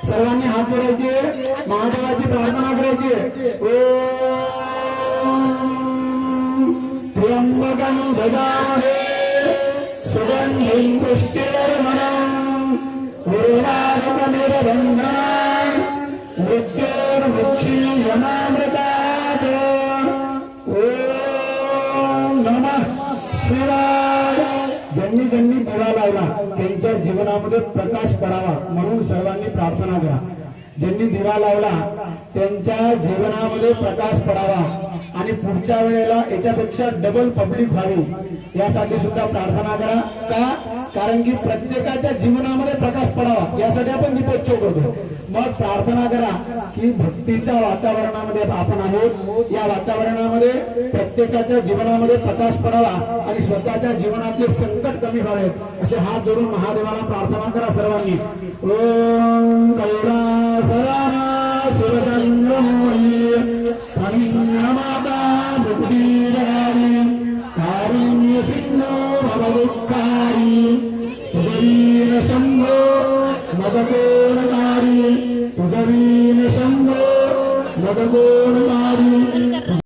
सर्वांनी हात जोडायचे, महादेवाची प्रार्थना करायची. त्र्यंबकं यजामहे सुगन्धिं पुष्टिवर्धनम् उर्वारुकमिरबन्धनान् मृत्योर्मुक्षीयमामृतात्. ओम नमः शिवाय. ज्यांनी ज्यांनी दिवा लावला त्यांच्या जीवनामध्ये प्रकाश पडावा म्हणून सर्वांनी प्रार्थना करा. ज्यांनी दिवा लावला त्यांच्या जीवनामध्ये प्रकाश पडावा आणि पुढच्या वेळेला याच्यापेक्षा डबल पब्लिक व्हावी यासाठी सुद्धा प्रार्थना करा. का? कारण की प्रत्येकाच्या जीवनामध्ये प्रकाश पडावा यासाठी आपण दीपोत्सव करतो. मग प्रार्थना करा की भक्तीच्या वातावरणामध्ये आपण आहोत, या वातावरणामध्ये प्रत्येकाच्या जीवनामध्ये प्रकाश पडावा आणि स्वतःच्या जीवनातले संकट कमी व्हावेत असे हात जोडून महादेवाला प्रार्थना करा सर्वांनी. ओम कैलासराना शिवचंद्रमोही प्रणमाता बुद्धिराणी कारुण्य सिंधो भवदुःखारी तुझवीन शंभो मदकोणकारी तुझवीन शंभो मदकोणकारी.